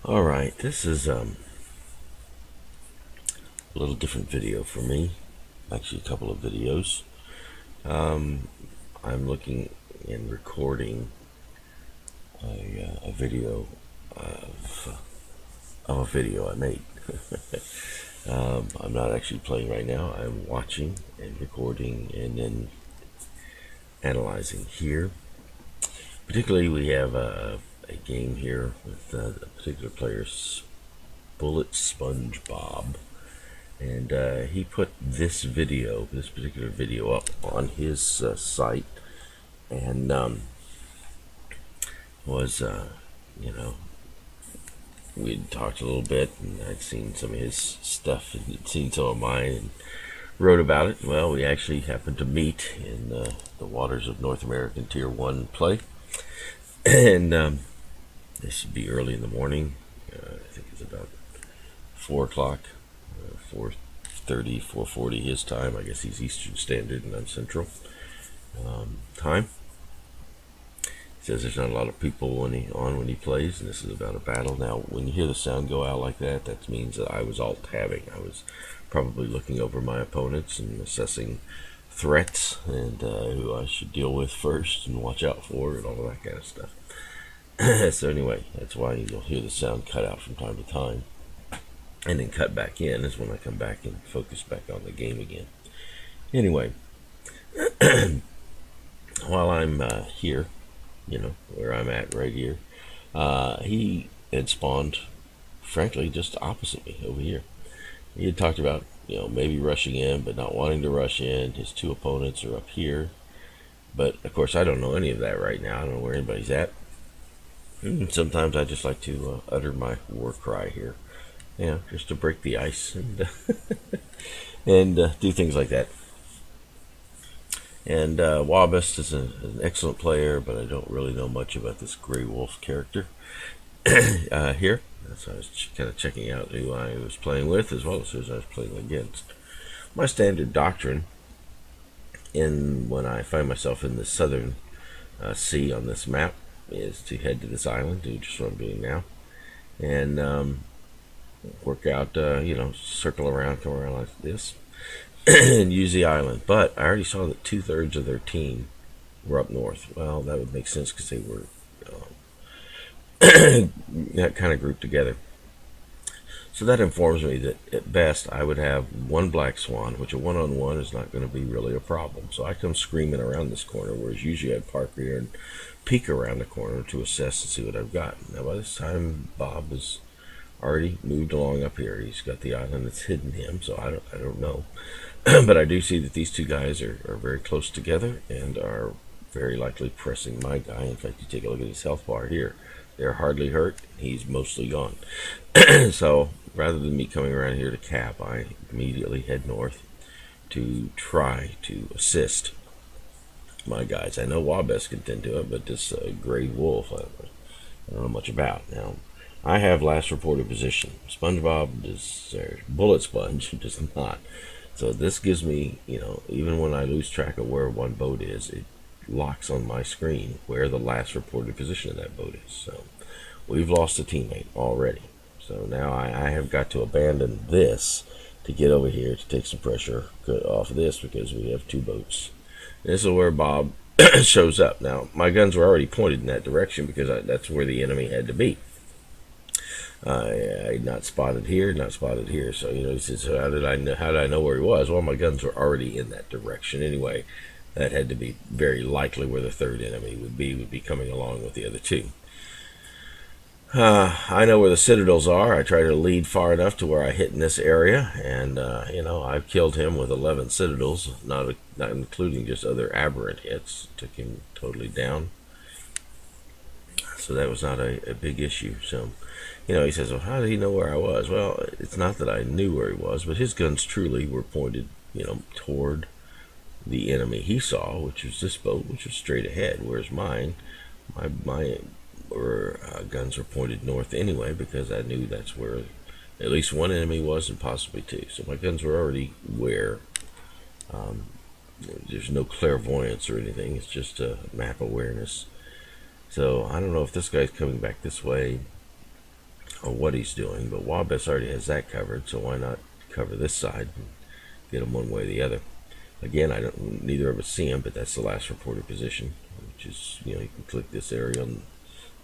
Alright, this is a little different video for me. Actually, a couple of videos. I'm looking and recording a video of a video I made. I'm not actually playing right now. I'm watching and recording and then analyzing here. Particularly, we have a game here with a particular player's BulletSponge Bob. And he put this particular video up on his site, and was, we'd talked a little bit, and I'd seen some of his stuff, and he'd seen some of mine, and wrote about it. Well, we actually happened to meet in the waters of North American Tier 1 play, and this should be early in the morning. I think it's about 4 o'clock. 4:30, 4:40 his time. I guess he's Eastern Standard and I'm Central time. He says there's not a lot of people when he plays, and this is about a battle. Now, when you hear the sound go out like that, that means that I was alt-tabbing. I was probably looking over my opponents and assessing threats and who I should deal with first and watch out for and all of that kind of stuff. So anyway, that's why you'll hear the sound cut out from time to time. And then cut back in is when I come back and focus back on the game again. Anyway, while I'm here, where I'm at right here, he had spawned, frankly, just opposite me over here. He had talked about, maybe rushing in, but not wanting to rush in. His two opponents are up here. But, of course, I don't know any of that right now. I don't know where anybody's at. And sometimes I just like to utter my war cry here. Just to break the ice and and do things like that. And Wabest is an excellent player, but I don't really know much about this Grey Wolf character here. So I was kind of checking out who I was playing with as well as who I was playing against. My standard doctrine, when I find myself in the southern sea on this map, is to head to this island, do just what I'm doing now, and work out, circle around, come around like this, and use the island. But I already saw that 2/3 of their team were up north. Well, that would make sense because they were that kind of grouped together. So that informs me that at best I would have one Black Swan, which a one-on-one is not going to be really a problem. So I come screaming around this corner, whereas usually I'd park here and peek around the corner to assess and see what I've got. Now by this time, Bob is already moved along up here. He's got the island that's hidden him, so I don't know. But I do see that these two guys are very close together and are very likely pressing my guy. In fact, you take a look at his health bar here. They're hardly hurt. He's mostly gone. So rather than me coming around here to cap, I immediately head north to try to assist my guys. I know Wabest can tend to it, but this Grey Wolf I don't know much about. Now, I have last reported position. SpongeBob does, BulletSponge does not. So this gives me, even when I lose track of where one boat is, it locks on my screen where the last reported position of that boat is. So we've lost a teammate already. So now I have got to abandon this to get over here to take some pressure off of this because we have two boats. And this is where Bob shows up. Now, my guns were already pointed in that direction because that's where the enemy had to be. I not spotted here, not spotted here. So he says, so how did I know where he was? Well, my guns were already in that direction anyway. That had to be very likely where the third enemy would be coming along with the other two. I know where the citadels are. I try to lead far enough to where I hit in this area, and I've killed him with 11 citadels, not including just other aberrant hits. Took him totally down. So that was not a big issue. So, he says, well, how did he know where I was? Well, it's not that I knew where he was, but his guns truly were pointed, toward the enemy he saw, which was this boat, which was straight ahead, whereas my guns were pointed north anyway, because I knew that's where at least one enemy was and possibly two. So my guns were already where. There's no clairvoyance or anything. It's just a map awareness. So I don't know if this guy's coming back this way what he's doing, but Wabest already has that covered, so why not cover this side and get him one way or the other. Again, neither of us see him, but that's the last reported position, which is, you can click this area on the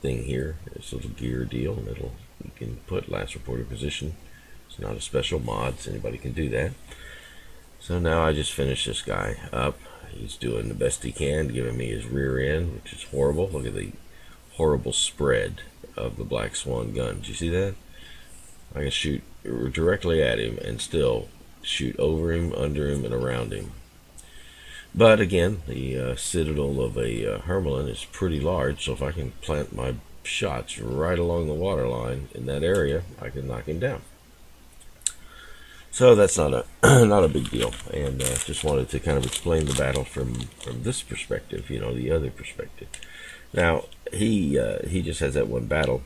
thing here, this little gear deal, and you can put last reported position. It's not a special mod, so anybody can do that. So now I just finished this guy up. He's doing the best he can, giving me his rear end, which is horrible. Look at the horrible spread of the Black Swan gun. Did you see that? I can shoot directly at him and still shoot over him, under him, and around him. But again, the citadel of a Hermelin is pretty large, so if I can plant my shots right along the water line in that area, I can knock him down. So that's not a not a big deal, and just wanted to kind of explain the battle from this perspective, the other perspective. Now he just has that one battle.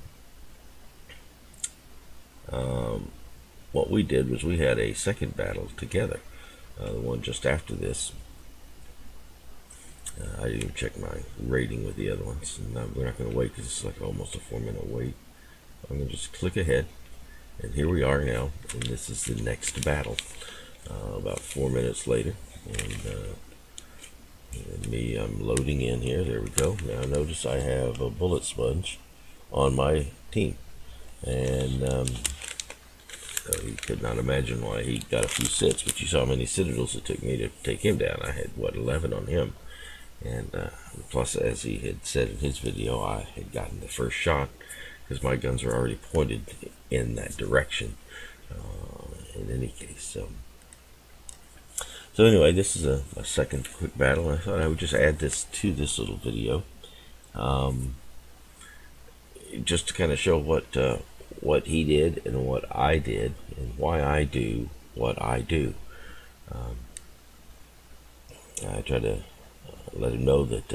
What we did was we had a second battle together, the one just after this. I didn't even check my rating with the other ones. We're not going to wait because it's like almost a 4-minute wait. I'm going to just click ahead. And here we are now, and this is the next battle, about 4 minutes later, and I'm loading in here. There we go. Now notice I have a BulletSponge on my team, and you could not imagine why he got a few sits, but you saw how many citadels it took me to take him down. I had, 11 on him, and plus, as he had said in his video, I had gotten the first shot, because my guns are already pointed in that direction, in any case. So anyway, this is a second quick battle. I thought I would just add this to this little video, just to kind of show what he did and what I did, and why I do what I do. I try to let him know that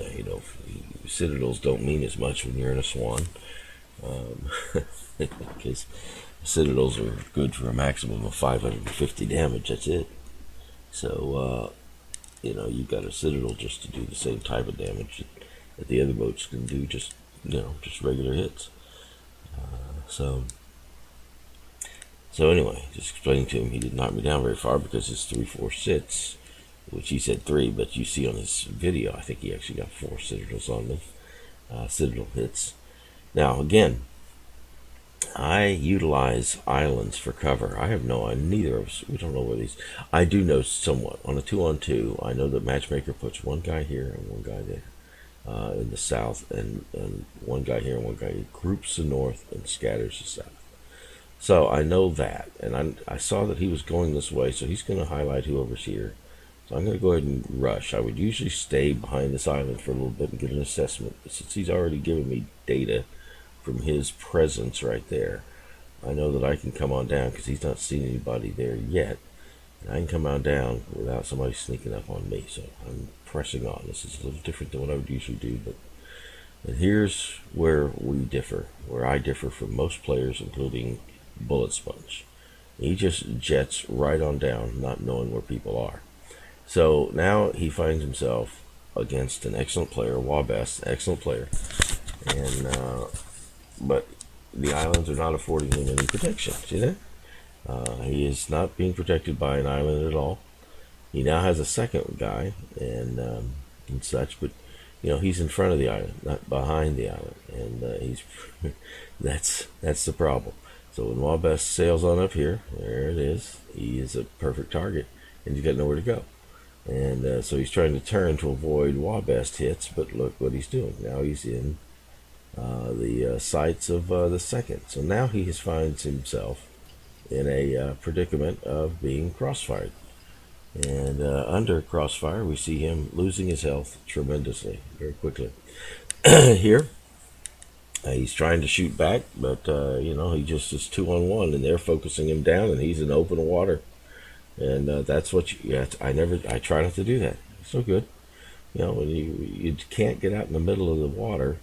citadels don't mean as much when you're in a Swan. Because citadels are good for a maximum of 550 damage. That's it. So you've got a citadel just to do the same type of damage that the other boats can do, just regular hits. So anyway, just explaining to him, he didn't knock me down very far because his 3-4 sits, which he said 3, but you see on his video, I think he actually got 4 citadels on me, citadel hits. Now again, I utilize islands for cover. I have neither of us, we don't know where these, I do know somewhat. On a 2-on-2, I know that Matchmaker puts one guy here and one guy there in the south, and one guy here and one guy, he groups the north and scatters the south. So I know that, and I saw that he was going this way, so he's going to highlight whoever's here. So I'm going to go ahead and rush. I would usually stay behind this island for a little bit and get an assessment, but since he's already given me data from his presence right there, I know that I can come on down because he's not seen anybody there yet, and I can come on down without somebody sneaking up on me. So I'm pressing on. This is a little different than what I would usually do, but here's where we differ, where I differ from most players, including BulletSponge. He just jets right on down, not knowing where people are. So now he finds himself against an excellent player, Wabest, excellent player, and but the islands are not affording him any protection. See that? He is not being protected by an island at all. He now has a second guy and such, but he's in front of the island, not behind the island, and he's that's the problem. So when Wabest sails on up here, there it is. He is a perfect target, and he's got nowhere to go. And so he's trying to turn to avoid Wabest hits, but look what he's doing. Now he's in the sights of the second. So now he finds himself in a predicament of being crossfired. And under crossfire, we see him losing his health tremendously, very quickly. Here, he's trying to shoot back, but he just is 2-on-1, and they're focusing him down, and he's in open water. And that's what I try not to do that. It's no good. When you can't get out in the middle of the water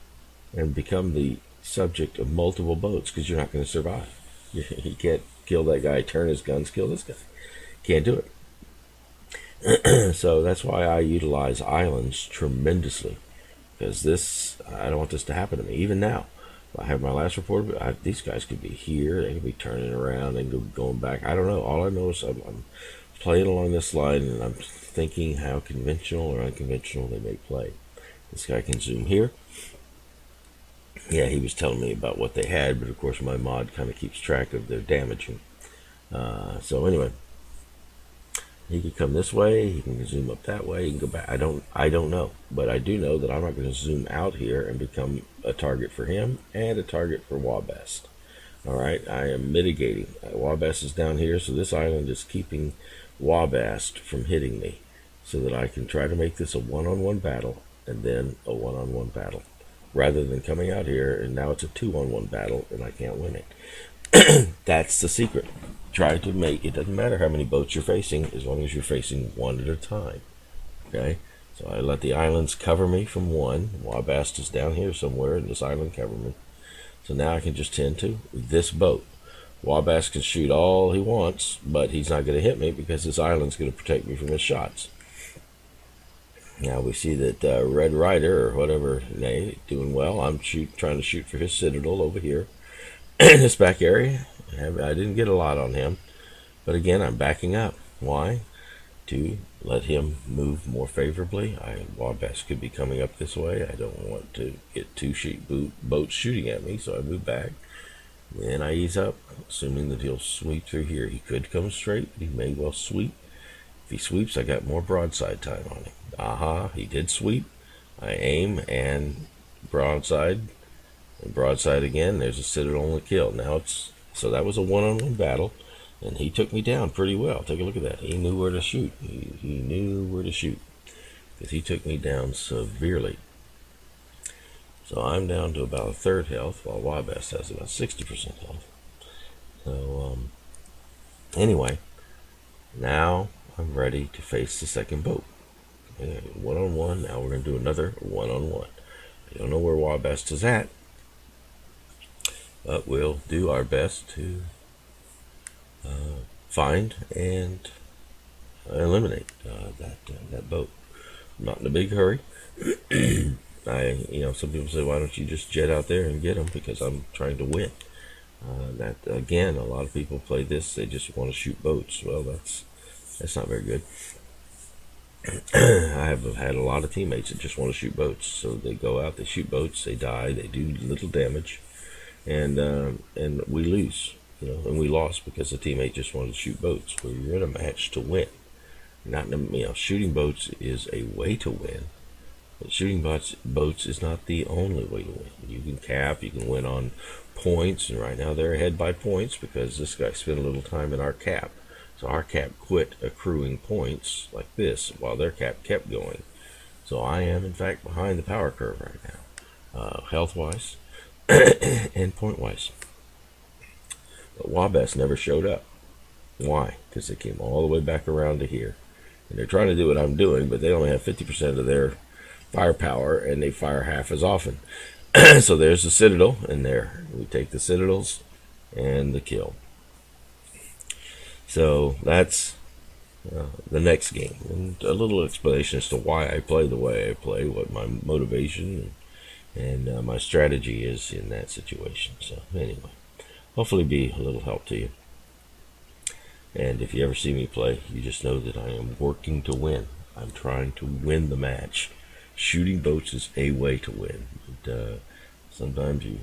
and become the subject of multiple boats, because you're not going to survive. You can't kill that guy, turn his guns, kill this guy. Can't do it. So that's why I utilize islands tremendously, because I don't want this to happen to me. Even now, I have my last report. These guys could be here. They could be turning around and going back. I don't know. All I know is I'm playing along this line, and I'm thinking how conventional or unconventional they may play. This guy can zoom here. Yeah, he was telling me about what they had, but of course my mod kind of keeps track of their damaging. So anyway, he could come this way. He can zoom up that way. He can go back. I don't know, but I do know that I'm not going to zoom out here and become a target for him and a target for Wabast. All right, I am mitigating. Wabast is down here, so this island is keeping Wabast from hitting me, so that I can try to make this a one-on-one battle and then a one-on-one battle, rather than coming out here and now it's a two-on-one battle and I can't win it. That's the secret. Try to make it. Doesn't matter how many boats you're facing, as long as you're facing one at a time. Okay, so I let the islands cover me from one. Wabast is down here somewhere, and this island covered me. So now I can just tend to this boat. Wabast can shoot all he wants, but he's not going to hit me because this island's going to protect me from his shots. Now we see that Red Rider, or whatever, doing well. I'm trying to shoot for his citadel over here in this back area. I didn't get a lot on him, but again, I'm backing up. Why? To let him move more favorably. Wabast could be coming up this way. I don't want to get two boats shooting at me, so I move back. Then I ease up, assuming that he'll sweep through here. He could come straight, but he may well sweep. If he sweeps, I got more broadside time on him. Aha, he did sweep. I aim and broadside, and broadside again. There's a citadel and a kill. Now so that was a one-on-one battle, and he took me down pretty well. Take a look at that. He knew where to shoot. He knew where to shoot, because he took me down severely. So I'm down to about a third health, while Wabast has about 60% health. So anyway, now I'm ready to face the second boat. One-on-one. Now we're going to do another one-on-one. I don't know where Wabast is at, but we'll do our best to find and eliminate that boat. I'm not in a big hurry. Some people say, why don't you just jet out there and get them? Because I'm trying to win. That again, a lot of people play this. They just want to shoot boats. Well, that's not very good. I have had a lot of teammates that just want to shoot boats. So they go out, they shoot boats, they die, they do little damage, and we lose. And we lost because the teammate just wanted to shoot boats. Where you're in a match to win. Shooting boats is a way to win. But shooting boats is not the only way to win. You can cap, you can win on points, and right now they're ahead by points because this guy spent a little time in our cap. So our cap quit accruing points like this while their cap kept going. So I am, in fact, behind the power curve right now, health-wise and point-wise. But Wabast never showed up. Why? Because they came all the way back around to here. And they're trying to do what I'm doing, but they only have 50% of their firepower, and they fire half as often. So there's the citadel, and there we take the citadels and the kill. So that's the next game, and a little explanation as to why I play the way I play, what my motivation and my strategy is in that situation. So anyway, hopefully be a little help to you. And if you ever see me play, you just know that I am working to win. I'm trying to win the match. Shooting boats is a way to win. But, sometimes you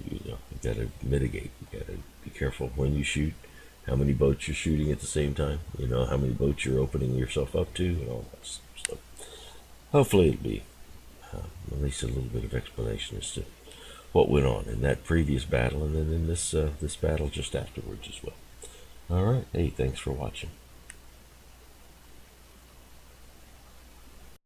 got to mitigate. You got to be careful when you shoot, how many boats you're shooting at the same time. How many boats you're opening yourself up to, and all that stuff. So hopefully it'll be at least a little bit of explanation as to what went on in that previous battle, and then in this battle just afterwards as well. All right. Hey, thanks for watching.